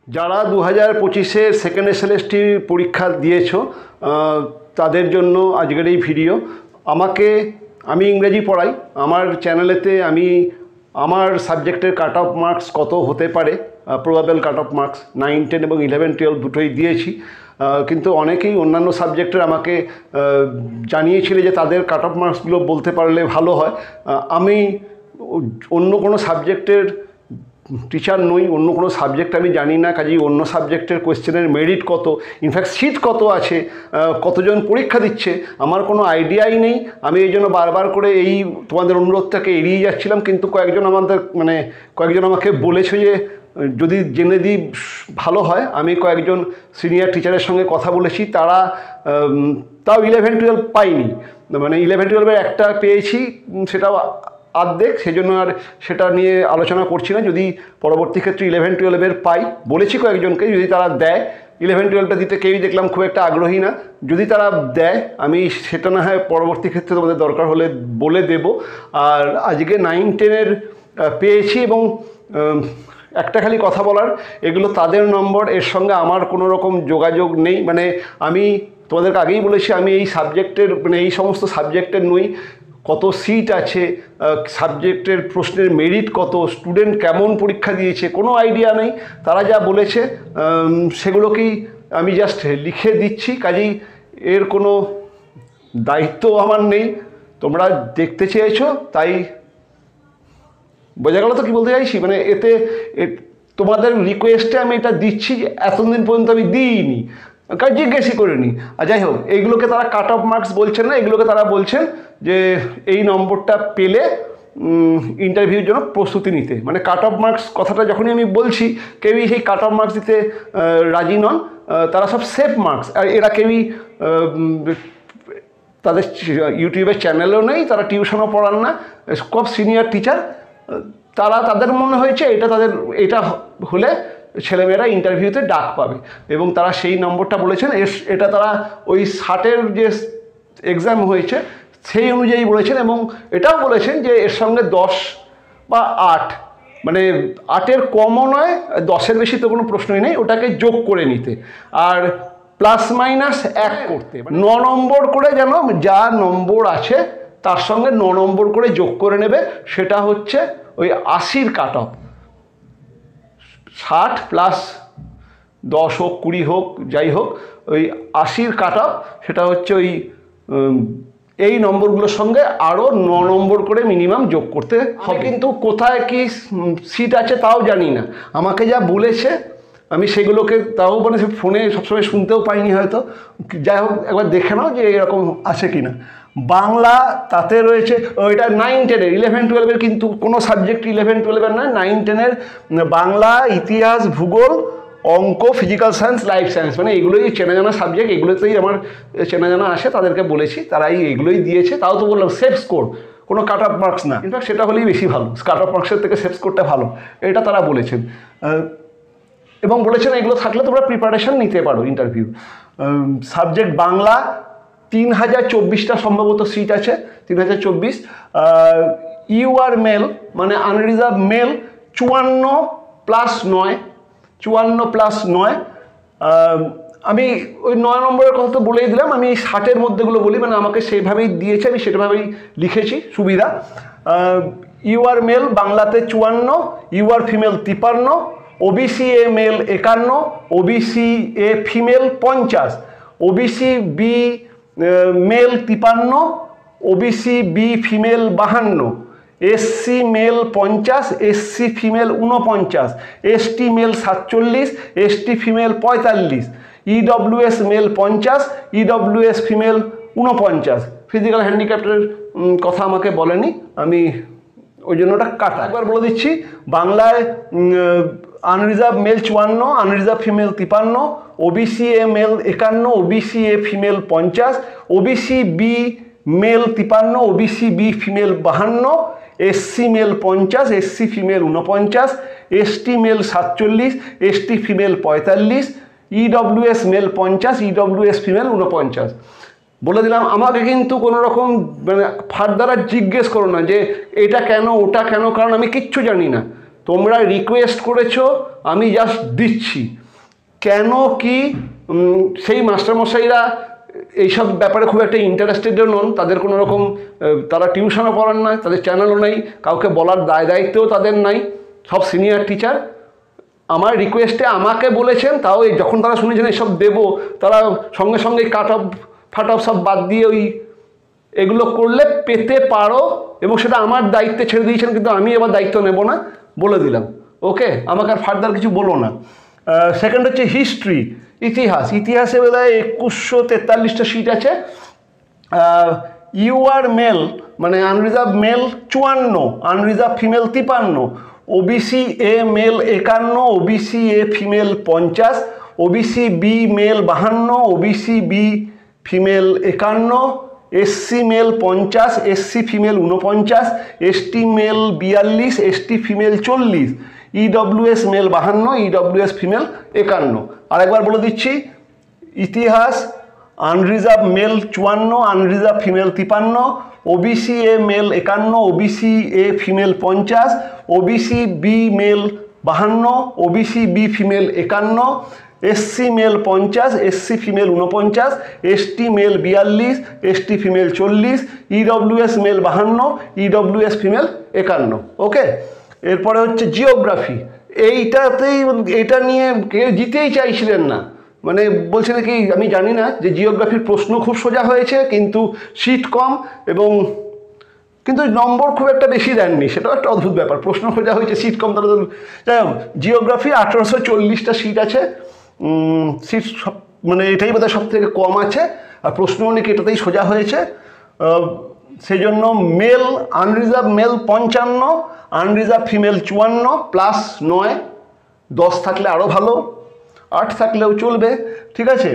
যারা 2025-এর second SLST পরীক্ষা দিয়েছো তাদের জন্য আজকের এই ভিডিও। আমি ইংরেজি পড়াই। আমার চ্যানেলেতে আমি আমার সাবজেক্টের কাট অফ মার্কস কত হতে পারে, প্রবাবেল কাট অফ মার্কস 9, 10 এবং 11, 12 দুটোই দিয়েছি। কিন্তু অনেকেই অন্যান্য সাবজেক্টের আমাকে জানিয়েছিল যে তাদের কাট অফ মার্কসগুলো বলতে পারলে ভালো হয়। আমি অন্য কোনো সাবজেক্টের টিচার নই, অন্য কোনো সাবজেক্ট আমি জানি না, কাজেই অন্য সাবজেক্টের কোয়েশ্চেনের মেরিট কত, ইনফ্যাক্ট সিট কত আছে, কতজন পরীক্ষা দিচ্ছে, আমার কোনো আইডিয়াই নেই। আমি এই জন্য বারবার করে এই তোমাদের অনুরোধটাকে এড়িয়ে যাচ্ছিলাম। কিন্তু কয়েকজন আমাকে বলেছে যে যদি জেনে দিই ভালো হয়। আমি কয়েকজন সিনিয়র টিচারের সঙ্গে কথা বলেছি, তারা তাও 11, 12 পাইনি, মানে 11, 12-এর একটা পেয়েছি, সেটাও আর্ধেক, সেজন্য আর সেটা নিয়ে আলোচনা করছি না। যদি পরবর্তী ক্ষেত্রে 11, 12-এর পাই, বলেছি কয়েকজনকে, যদি তারা দেয়, 11, 12টা দিতে কেউই দেখলাম খুব একটা আগ্রহী না। যদি তারা দেয় আমি সেটা না হয় পরবর্তী ক্ষেত্রে তোমাদের দরকার হলে বলে দেব। আর আজকে 9, 10-এর পেয়েছি এবং একটা খালি কথা বলার, এগুলো তাদের নম্বর, এর সঙ্গে আমার কোনো রকম যোগাযোগ নেই। মানে আমি তোমাদেরকে আগেই বলেছি আমি এই সাবজেক্টের এই সমস্ত সাবজেক্টের নই। কত সিট আছে, সাবজেক্টের প্রশ্নের মেরিট কত, স্টুডেন্ট কেমন পরীক্ষা দিয়েছে, কোনো আইডিয়া নেই। তারা যা বলেছে সেগুলোকেই আমি জাস্ট লিখে দিচ্ছি, কাজেই এর কোনো দায়িত্ব আমার নেই। তোমরা দেখতে চেয়েছো তাই বোঝা গেল তো কী বলতে চাইছি। মানে এতে তোমাদের রিকোয়েস্টে আমি এটা দিচ্ছি যে এতদিন পর্যন্ত আমি দিইনি, কারণ জিজ্ঞেসই করিনি। আর যাই হোক, এইগুলোকে তারা কাট অফ মার্কস বলছেন না, এগুলোকে তারা বলছেন যে এই নম্বরটা পেলে ইন্টারভিউর জন্য প্রস্তুতি নিতে। মানে কাট অফ মার্কস কথাটা যখনই আমি বলছি, কেউই সেই কাট অফ মার্কস দিতে রাজি নন। তারা সব সেফ মার্কস, আর এরা কেউই তাদের ইউটিউবের চ্যানেলও নেই, তারা টিউশনও পড়ান না, সব সিনিয়র টিচার। তাদের মনে হয়েছে এটা হলে ছেলেমেয়েরা ইন্টারভিউতে ডাক পাবে, এবং তারা সেই নম্বরটা বলেছেন। এটা তারা ওই 60-এর যে এক্সাম হয়েছে সেই অনুযায়ী বলেছেন, এবং এটাও বলেছেন যে এর সঙ্গে 10 বা 8, মানে 8-এর কমও নয়, 10-এর বেশি তো কোনো প্রশ্নই নেই, ওটাকে যোগ করে নিতে, আর প্লাস মাইনাস 1 করতে। 9 নম্বর করে যেন যা নম্বর আছে তার সঙ্গে 9 নম্বর করে যোগ করে নেবে। সেটা হচ্ছে ওই 80-র কাট অফ। 60 প্লাস 10 হোক, 20 হোক, যাই হোক, ওই 80-র কাট অফ, সেটা হচ্ছে ওই এই নম্বরগুলোর সঙ্গে আরও 9 নম্বর করে মিনিমাম যোগ করতে হবে। কিন্তু কোথায় কি সিট আছে তাও জানি না। আমাকে যা বলেছে আমি সেগুলোকে তাও মানে ফোনে সবসময় শুনতেও পাইনি হয়তো। যাই হোক, একবার দেখে নাও যে এরকম আছে কি না। বাংলা তাতে রয়েছে, ওইটা 9, 10-এর, 11, 12-এর কিন্তু কোনো সাবজেক্ট 11, 12-এর নয়, 9, 10-এর বাংলা, ইতিহাস, ভূগোল, অঙ্ক, ফিজিক্যাল সায়েন্স, লাইফ সায়েন্স, মানে এগুলোই চেনা জানা সাবজেক্ট। এগুলোতেই আমার চেনা জানা আসে, তাদেরকে বলেছি, তারাই এগুলোই দিয়েছে। তাও তো বললাম সেফ স্কোর, কোনো কাট অফ মার্কস না। ইনফ্যাক্ট সেটা হলেই বেশি ভালো, কাট অফ মার্কসের থেকে সেফ স্কোরটা ভালো, এটা তারা বলেছেন। এবং বলেছেন এগুলো থাকলে তোমরা প্রিপারেশন নিতে পারো ইন্টারভিউ। সাবজেক্ট বাংলা 3024টা সম্ভবত সিট আছে, 3024। ইউআর মেল মানে আনরিজার্ভ মেল 54+9, 54+9। আমি ওই 9 নম্বরের কথা তো বলেই দিলাম। আমি 60-এর মধ্যেগুলো বলি, মানে আমাকে সেইভাবেই দিয়েছে, আমি সেভাবেই লিখেছি, সুবিধা। ইউআর মেল বাংলাতে 54, UR female 53, OBC A male 51, OBC A female 50, OBC B male 53, OBC B female 52, SC male 50, SC female 49, ST male 47, ST female 45, EWS male 50, EWS female 49। Physical হ্যান্ডিক্যাপ্টের কথা আমাকে বলেনি, আমি ওই জন্য ওটা কাটা। একবার বলে দিচ্ছি, বাংলায় unreserved male 54, unreserved female 53, OBC A male 51, OBC A female 50, OBC B male 53, OBC B female 52, SC male 50, SC female 49, ST male 47, ST female 45, EWS male 50, EWS female 49। বলে দিলাম। আমাকে কিন্তু কোনো রকম মানে ফার্দার জিজ্ঞেস করো না যে এটা কেন ওটা কেন, কারণ আমি কিচ্ছু জানি না। তোমরা রিকোয়েস্ট করেছো, আমি জাস্ট দিচ্ছি। কেন কি সেই মাস্টারমশাইরা এইসব ব্যাপারে খুব একটা ইন্টারেস্টেডও নন, তাদের কোনো রকম তারা টিউশনও করান না, তাদের চ্যানেলও নেই, কাউকে বলার দায়িত্বও তাদের নাই, সব সিনিয়র টিচার। আমার রিকোয়েস্টে আমাকে বলেছেন, তাও যখন তারা শুনেছেন এসব দেবো, তারা সঙ্গে সঙ্গে কাট অফ ফাট অফ সব বাদ দিয়ে এগুলো করলে পেতে পারো, এবং সেটা আমার দায়িত্বে ছেড়ে দিয়েছেন, কিন্তু আমি এবার দায়িত্ব নেব না, বলে দিলাম। ওকে, আমাকে আর ফার্দার কিছু বলো না। সেকেন্ড হচ্ছে হিস্ট্রি, ইতিহাসে বোধহয় 2143টা সিট আছে। ইউআর মেল মানে unreserved male 54, unreserved female 53, OBC A male 51, OBC A female 50, OBC B male 52, OBC B female 51, SC male 50, SC female 49, ST male 42, ST female 40, EWS male 52, EWS female 51। আরেকবার বলে দিচ্ছি, ইতিহাস unreserved male 54, unreserved female 53, OBC A male 51, OBC A female 50, OBC B male 52, OBC B female 51, SC male 50, SC female 49, ST male 42, ST female 40, EWS male 52, EWS female 51। Okay, এরপরে হচ্ছে geography. এইটা নিয়ে কেউ জিতেই চাইছিলেন না, মানে বলছে নাকি আমি জানি না যে জিওগ্রাফির প্রশ্ন খুব সোজা হয়েছে, কিন্তু সিট কম, এবং কিন্তু নম্বর খুব একটা বেশি দেননি, সেটাও একটা অদ্ভুত ব্যাপার। প্রশ্ন সোজা হয়েছে, সিট কম, তাহলে যাই হোক। জিওগ্রাফি 1840টা সিট আছে, সিট সব মানে এটাই বোধহয় সব থেকে কম আছে, আর প্রশ্নও নাকি এটাতেই সোজা হয়েছে। সেই জন্য male unreserved male 55, unreserved female 54 plus 9, 10 থাকলে আরও ভালো, 8 থাকলেও চলবে, ঠিক আছে।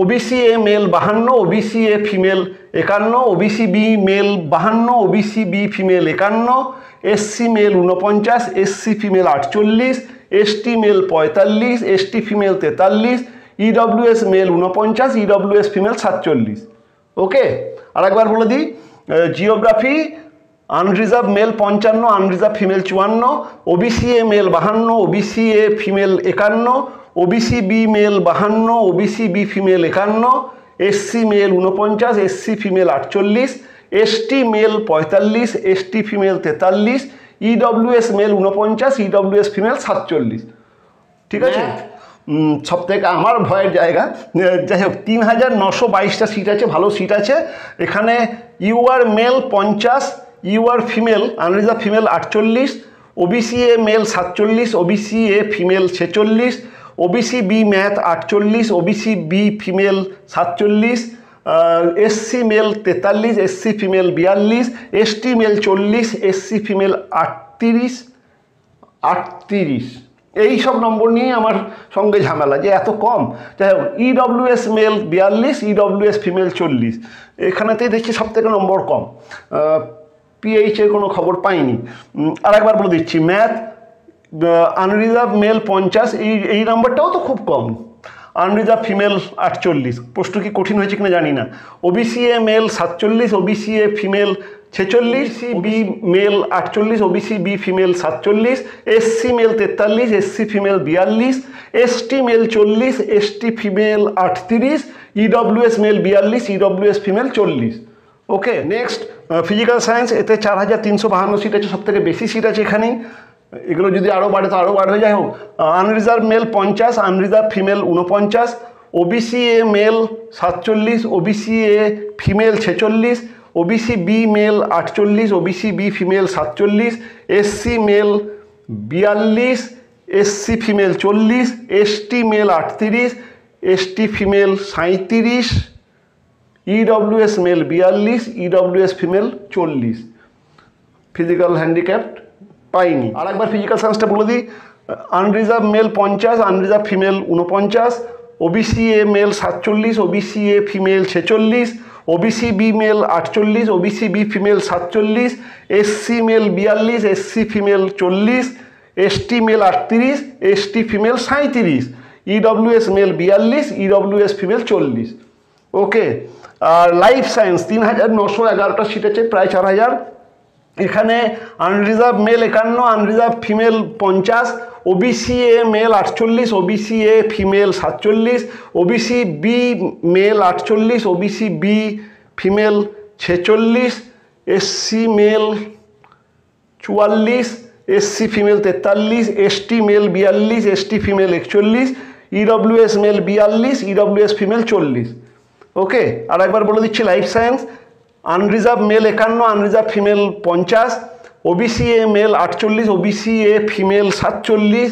OBC A male 52, OBC A female 51, OBC B male 52, OBC B female 51, SC male 49, SC female 48, ST male 45, ST female 43, EWS male 49, EWS female 47। Okay, আরেকবার বলে দিই, geography unreserved male 55, unreserved female 54, OBC A male 52, OBC A female 51, OBC B male 52, OBC B female 51, SC male 49, SC female 48, ST male 45, ST female 43, EWS male 49, EWS female 47। ঠিক আছে, সব থেকে আমার ভয়ের জায়গা। যাই হোক, 3922টা সিট আছে, ভালো সিট আছে এখানে। UR male 50, UR female unreserved female 48, OBC A male 47, OBC A female 46, OBC B math 48, OBC B female 47, SC male 43, SC female 42, ST male 40, SC female 38। এই সব নম্বর নিয়ে আমার সঙ্গে ঝামেলা যে এত কম। যাই হোক, ইডব্লিউএস মেল 42, ইডব্লিউএস ফিমেল 40, এখানেতেই দেখছি সব থেকে নম্বর কম। পিএইচের কোনো খবর পাইনি। আর একবার বলে দিচ্ছি, ম্যাথ আনরিজার্ভ মেল 50, এই নাম্বারটাও তো খুব কম। আনরিজার্ভ ফিমেল 48, প্রশ্ন কি কঠিন হয়েছে কিনা জানি না। OBC A male 47, OBC A female 46, B male 48, OBC B female 47, SC male 43, SC female 42, ST male 40, ST female 38, EWS male 42, EWS female 40। Okay, next physical science, এতে 4352 সিট আছে, সব থেকে বেশি সিট আছে এখানেই। এগুলো যদি আরও বাড়ে তো আরও বাড়বে। যাই হোক, unreserved male 50, unreserved female 49, OBC A male 47, OBC A female 46, OBC B male 48, OBC B female 47, SC male 42, SC female 40, ST male 38, ST female 37, EWS male 42, EWS female 40। Physical handicap পাইনি। আর একবার ফিজিক্যাল সায়েন্সটা বলে দিই, unreserved male 50, unreserved female 49, OBC A male 47, OBC A female 46, OBC B male 48, OBC B female 47, SC male 42, SC female 40, ST male 38, ST female 37, EWS male 42, EWS female 40। Okay, আর life science 3911টা seat আছে, প্রায় 4000। এখানে unreserved male 51, unreserved female 50, OBC A male 48, OBC A female 47, OBC B male 48, OBC B female 46, SC male 44, SC female 43, ST male 42, ST female 41, EWS male 42, EWS female 40। Okay, আর একবার বলে দিচ্ছি life science, unreserved male 51, unreserved female 50, OBC A male 48, OBC A female 47,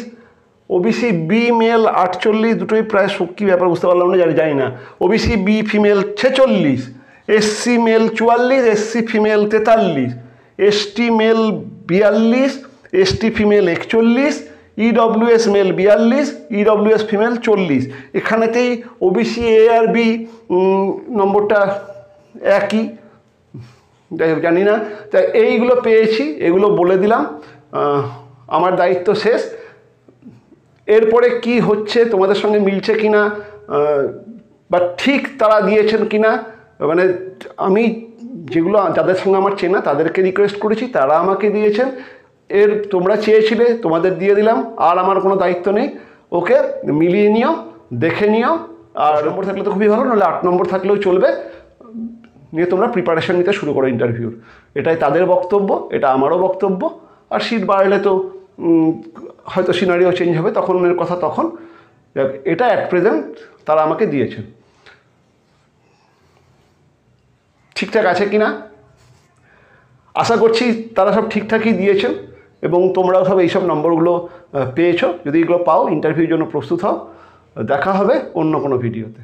OBC B male 48, দুটোই প্রায় কী ব্যাপার বুঝতে পারলাম না, জানি না, OBC B female 46, SC male 44, SC female 43, ST male 42, ST female 41, EWS male 42, EWS female 40। এখানেতেই ওবিসি এ আর বি নম্বরটা একই, যাই হোক জানি না। তাই এইগুলো পেয়েছি, এগুলো বলে দিলাম, আমার দায়িত্ব শেষ। এরপরে কি হচ্ছে, তোমাদের সঙ্গে মিলছে কি না, বা ঠিক তারা দিয়েছেন কি না, মানে আমি যেগুলো যাদের সঙ্গে আমার চেনা তাদেরকে রিকোয়েস্ট করেছি, তারা আমাকে দিয়েছেন, তোমরা চেয়েছিলে, তোমাদের দিয়ে দিলাম, আর আমার কোনো দায়িত্ব নেই। ওকে, মিলিয়ে নিও, দেখে নিও, আর নম্বর থাকলে তো খুবই ভালো, নাহলে 8 নম্বর থাকলেও চলবে, নিয়ে তোমরা প্রিপারেশন নিতে শুরু করো ইন্টারভিউর। এটাই তাদের বক্তব্য, এটা আমারও বক্তব্য। আর সিট বাড়লে তো হয়তো সিনারিও চেঞ্জ হবে, তখনের কথা তখন। এটা অ্যাট প্রেজেন্ট তারা আমাকে দিয়েছেন। ঠিকঠাক আছে কি না আশা করছি তারা সব ঠিকঠাকই দিয়েছেন, এবং তোমরাও সব এইসব নম্বরগুলো পেয়েছো। যদি এগুলো পাও, ইন্টারভিউর জন্য প্রস্তুত হও। দেখা হবে অন্য কোনো ভিডিওতে।